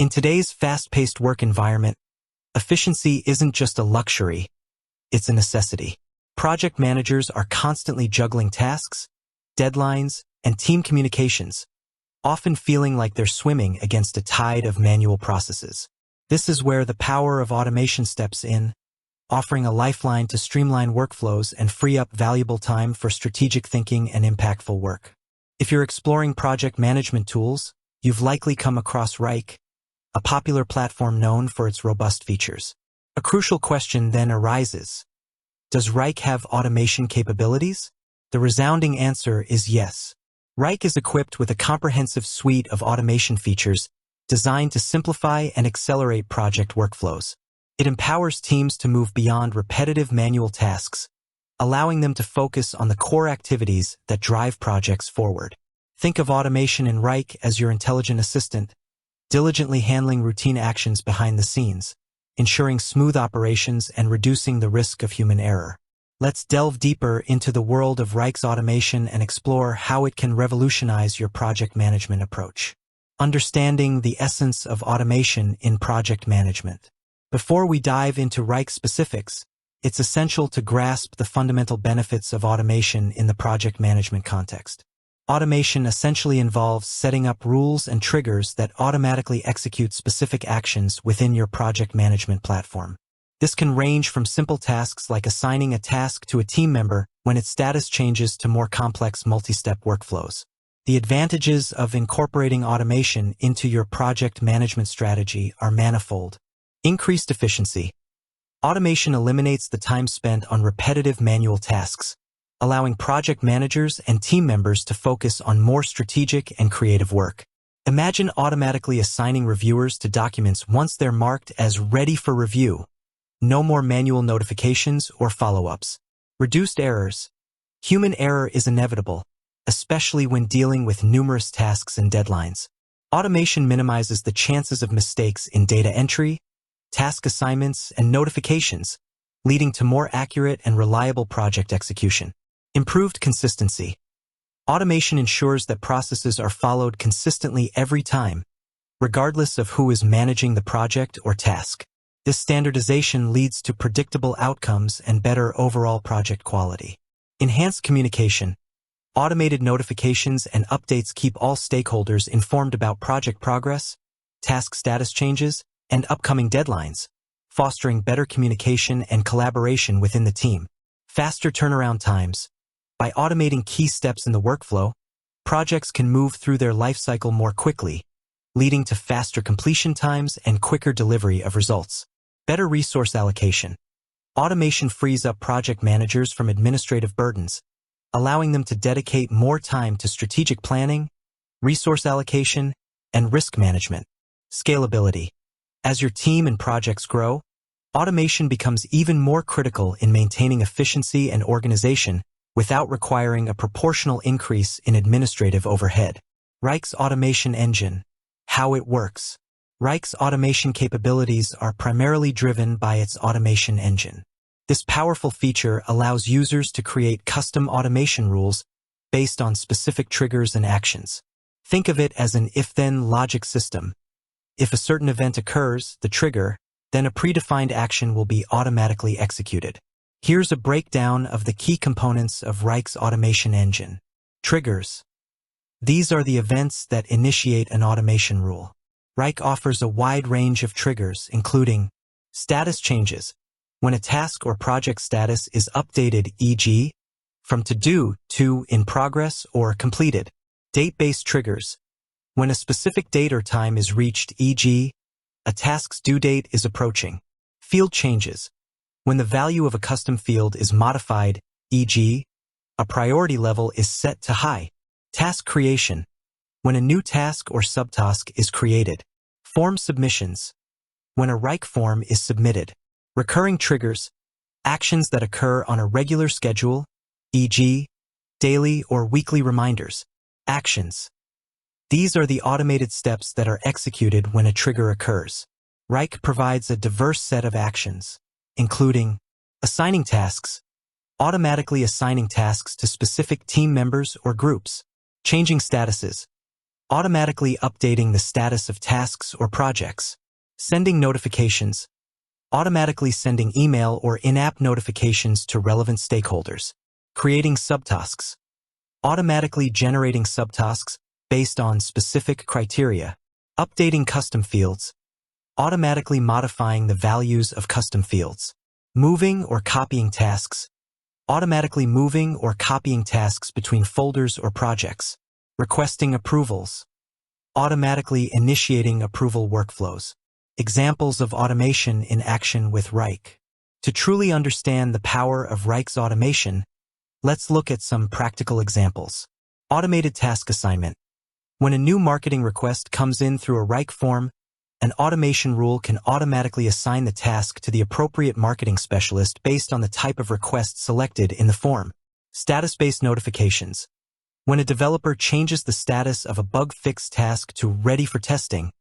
In today's fast-paced work environment, efficiency isn't just a luxury, it's a necessity. Project managers are constantly juggling tasks, deadlines, and team communications, often feeling like they're swimming against a tide of manual processes. This is where the power of automation steps in, offering a lifeline to streamline workflows and free up valuable time for strategic thinking and impactful work. If you're exploring project management tools, you've likely come across Wrike, a popular platform known for its robust features. A crucial question then arises: does Wrike have automation capabilities? The resounding answer is yes. Wrike is equipped with a comprehensive suite of automation features designed to simplify and accelerate project workflows. It empowers teams to move beyond repetitive manual tasks, allowing them to focus on the core activities that drive projects forward. Think of automation in Wrike as your intelligent assistant, diligently handling routine actions behind the scenes, ensuring smooth operations and reducing the risk of human error. Let's delve deeper into the world of Wrike's automation and explore how it can revolutionize your project management approach. Understanding the essence of automation in project management. Before we dive into Wrike specifics, it's essential to grasp the fundamental benefits of automation in the project management context. Automation essentially involves setting up rules and triggers that automatically execute specific actions within your project management platform. This can range from simple tasks like assigning a task to a team member when its status changes to more complex multi-step workflows. The advantages of incorporating automation into your project management strategy are manifold. Increased efficiency. Automation eliminates the time spent on repetitive manual tasks, allowing project managers and team members to focus on more strategic and creative work. Imagine automatically assigning reviewers to documents once they're marked as ready for review. No more manual notifications or follow-ups. Reduced errors. Human error is inevitable, especially when dealing with numerous tasks and deadlines. Automation minimizes the chances of mistakes in data entry, task assignments, and notifications, leading to more accurate and reliable project execution. Improved consistency. Automation ensures that processes are followed consistently every time, regardless of who is managing the project or task. This standardization leads to predictable outcomes and better overall project quality. Enhanced communication. Automated notifications and updates keep all stakeholders informed about project progress, task status changes, and upcoming deadlines, fostering better communication and collaboration within the team. Faster turnaround times. By automating key steps in the workflow, projects can move through their lifecycle more quickly, leading to faster completion times and quicker delivery of results. Better resource allocation. Automation frees up project managers from administrative burdens, allowing them to dedicate more time to strategic planning, resource allocation, and risk management. Scalability. As your team and projects grow, automation becomes even more critical in maintaining efficiency and organization without requiring a proportional increase in administrative overhead. Wrike's automation engine. How it works. Wrike's automation capabilities are primarily driven by its automation engine. This powerful feature allows users to create custom automation rules based on specific triggers and actions. Think of it as an if-then logic system. If a certain event occurs, the trigger, then a predefined action will be automatically executed. Here's a breakdown of the key components of Wrike's automation engine. Triggers. These are the events that initiate an automation rule. Wrike offers a wide range of triggers, including status changes, when a task or project status is updated, e.g., from to-do to in progress or completed. Date-based triggers, when a specific date or time is reached, e.g., a task's due date is approaching. Field changes, when the value of a custom field is modified, e.g., a priority level is set to high. Task creation, when a new task or subtask is created. Form submissions, when a Wrike form is submitted. Recurring triggers, actions that occur on a regular schedule, e.g., daily or weekly reminders. Actions. These are the automated steps that are executed when a trigger occurs. Wrike provides a diverse set of actions, including assigning tasks, automatically assigning tasks to specific team members or groups, changing statuses, automatically updating the status of tasks or projects, sending notifications, automatically sending email or in-app notifications to relevant stakeholders, creating subtasks, automatically generating subtasks based on specific criteria, updating custom fields, automatically modifying the values of custom fields, moving or copying tasks, automatically moving or copying tasks between folders or projects, requesting approvals, automatically initiating approval workflows. Examples of automation in action with Wrike. To truly understand the power of Wrike's automation, let's look at some practical examples. Automated task assignment. When a new marketing request comes in through a Wrike form, an automation rule can automatically assign the task to the appropriate marketing specialist based on the type of request selected in the form. Status-based notifications. When a developer changes the status of a bug fix task to ready for testing,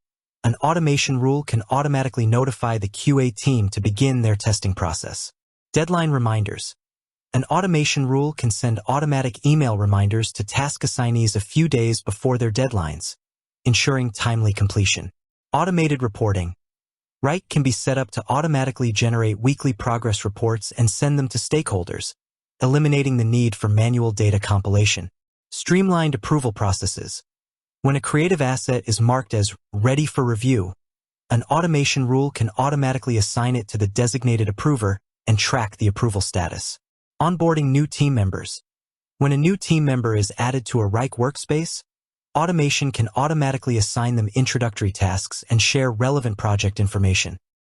an automation rule can automatically notify the QA team to begin their testing process. Deadline reminders. An automation rule can send automatic email reminders to task assignees a few days before their deadlines, ensuring timely completion. Automated reporting. Wrike can be set up to automatically generate weekly progress reports and send them to stakeholders, eliminating the need for manual data compilation. Streamlined approval processes. When a creative asset is marked as ready for review, an automation rule can automatically assign it to the designated approver and track the approval status. Onboarding new team members. When a new team member is added to a Wrike workspace, automation can automatically assign them introductory tasks and share relevant project information.